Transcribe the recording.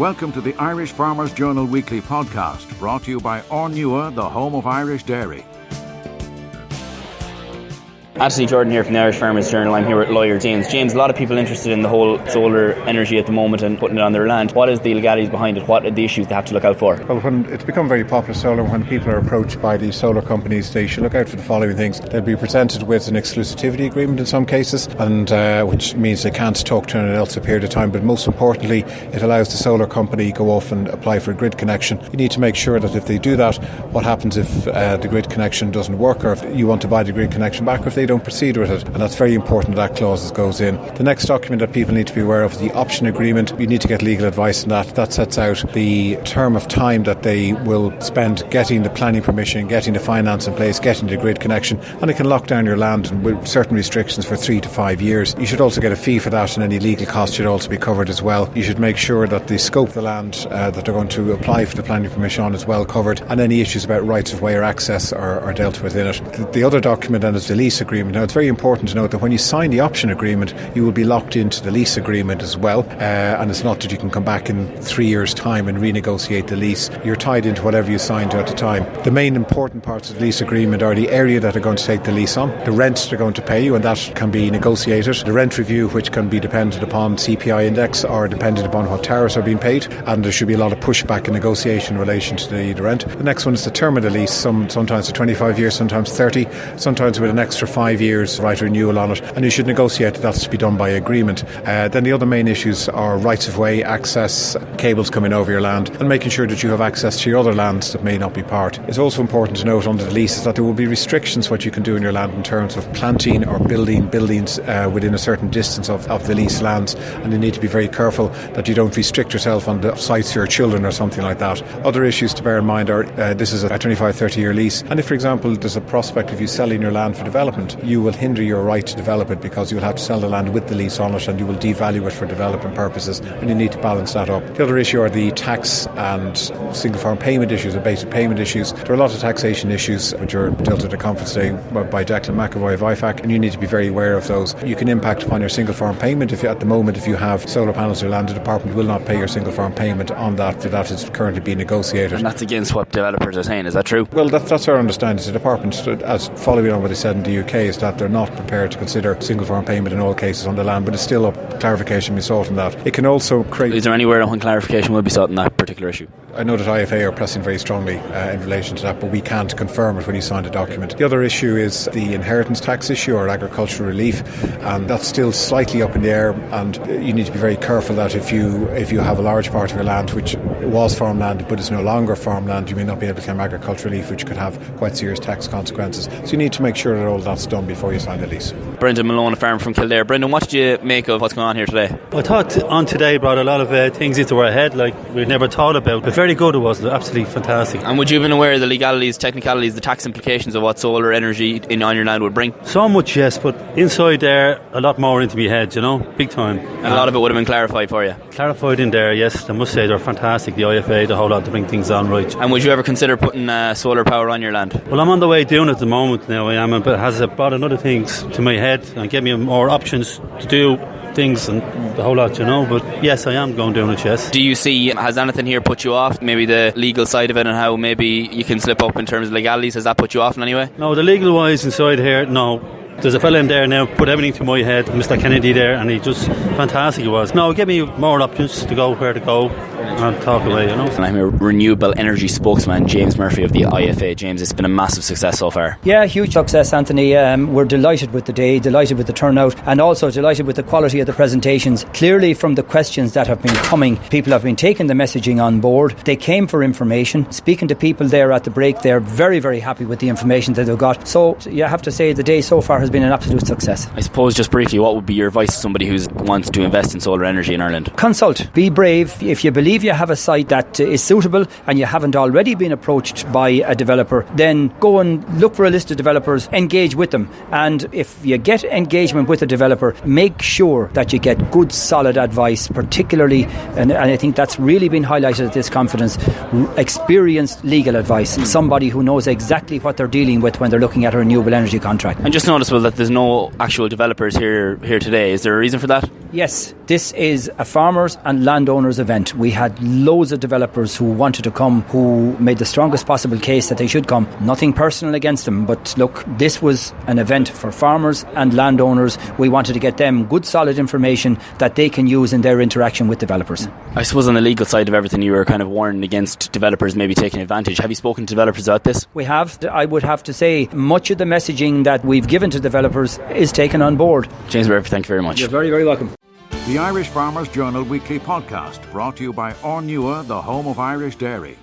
Welcome to the Irish Farmers Journal Weekly Podcast, brought to you by Ornua, the home of Irish dairy. Anthony Jordan here from the Irish Farmers Journal. I'm here with lawyer James. James, a lot of people interested in the whole solar energy at the moment and putting it on their land. What is the legalities behind it? What are the issues they have to look out for? Well, when it's become very popular solar, when people are approached by these solar companies, they should look out for the following things. They'll be presented with an exclusivity agreement in some cases, and which means they can't talk to anyone else a period of time. But most importantly, it allows the solar company go off and apply for a grid connection. You need to make sure that if they do that, what happens if the grid connection doesn't work, or if you want to buy the grid connection back, or if they don't proceed with it. And that's very important that clause goes in. The next document that people need to be aware of is the option agreement. You need to get legal advice on that. That sets out the term of time that they will spend getting the planning permission, getting the finance in place, getting the grid connection, and it can lock down your land with certain restrictions for 3 to 5 years. You should also get a fee for that, and any legal costs should also be covered as well. You should make sure that the scope of the land that they're going to apply for the planning permission on is well covered, and any issues about rights of way or access are dealt with in it. The other document then is the lease agreement. Now, it's very important to note that when you sign the option agreement, you will be locked into the lease agreement as well, and it's not that you can come back in 3 years' time and renegotiate the lease. You're tied into whatever you signed at the time. The main important parts of the lease agreement are the area that they're going to take the lease on, the rent they're going to pay you, and that can be negotiated, the rent review, which can be dependent upon CPI index or dependent upon what tariffs are being paid, and there should be a lot of pushback and negotiation in relation to the rent. The next one is the term of the lease, sometimes for 25 years, sometimes 30, sometimes with an extra 5 years right renewal on it, and you should negotiate that's to be done by agreement. Then the other main issues are rights of way, access, cables coming over your land, and making sure that you have access to your other lands that may not be part. It's also important to note under the leases that there will be restrictions what you can do in your land in terms of planting or building buildings within a certain distance of the leased lands, and you need to be very careful that you don't restrict yourself on the sites for your children or something like that. Other issues to bear in mind are this is a 25-30 year lease, and if, for example, there's a prospect of you selling your land for development, you will hinder your right to develop it because you'll have to sell the land with the lease on it, and you will devalue it for development purposes, and you need to balance that up. The other issue are the tax and single farm payment issues or basic payment issues. There are a lot of taxation issues which are dealt at a conference today by Declan McAvoy of IFA, and you need to be very aware of those. You can impact upon your single farm payment if at the moment if you have solar panels or land, the department will not pay your single farm payment on that, for that is currently being negotiated. And that's against what developers are saying, is that true? Well, that's our understanding. The department, as following on what they said in the UK, is that they're not prepared to consider single farm payment in all cases on the land, but it's still up clarification be sought on that. It can also create... Is there anywhere when clarification will be sought on that particular issue? I know that IFA are pressing very strongly in relation to that, but we can't confirm it when you sign a document. The other issue is the inheritance tax issue or agricultural relief, and that's still slightly up in the air, and you need to be very careful that if you have a large part of your land which was farmland but is no longer farmland, you may not be able to claim agricultural relief, which could have quite serious tax consequences. So you need to make sure that all that's done before you sign the lease. Brendan Malone, a farmer from Kildare. Brendan, what did you make of what's going on here today? I thought on today brought a lot of things into our head like we'd never thought about, but very good it was, absolutely fantastic. And would you have been aware of the legalities, technicalities, the tax implications of what solar energy on your land would bring? So much, yes, but inside there a lot more into my head, big time. And a lot of it would have been clarified for you? Clarified in there, yes. I must say they're fantastic, the IFA, the whole lot to bring things on right. And would you ever consider putting solar power on your land? Well, I'm on the way doing it at the moment now, I am, but it has brought another things to my head and give me more options to do things and the whole lot, but yes, I am going doing it, yes. Do you see, has anything here put you off, maybe the legal side of it and how maybe you can slip up in terms of legalities? Has that put you off in any way? No, the legal wise inside here, no. There's a fella in there now, put everything to my head, Mr. Kennedy there, and he just fantastic it was. No, give me more options to go where to go and talk away, And I'm a renewable energy spokesman, James Murphy of the IFA. James, it's been a massive success so far. Yeah, huge success, Anthony. We're delighted with the day, delighted with the turnout, and also delighted with the quality of the presentations. Clearly from the questions that have been coming, people have been taking the messaging on board. They came for information. Speaking to people there at the break, they're very, very happy with the information that they've got. So you have to say the day so far has been an absolute success. I suppose just briefly, what would be your advice to somebody who wants to invest in solar energy in Ireland? Consult. Be brave. If you believe you have a site that is suitable and you haven't already been approached by a developer, then go and look for a list of developers, engage with them, and if you get engagement with a developer, make sure that you get good solid advice, particularly, and I think that's really been highlighted at this conference, experienced legal advice, somebody who knows exactly what they're dealing with when they're looking at a renewable energy contract. And just notice noticeable that there's no actual developers here today. Is there a reason for that? Yes, this is a farmers and landowners event. We had loads of developers who wanted to come, who made the strongest possible case that they should come. Nothing personal against them, but look, this was an event for farmers and landowners. We wanted to get them good solid information that they can use in their interaction with developers. I suppose on the legal side of everything you were kind of warning against developers maybe taking advantage. Have you spoken to developers about this? We have. I would have to say much of the messaging that we've given to developers is taken on board. James Murphy, thank you very much. You're very, very welcome. The Irish Farmers Journal Weekly Podcast, brought to you by Ornua, the home of Irish dairy.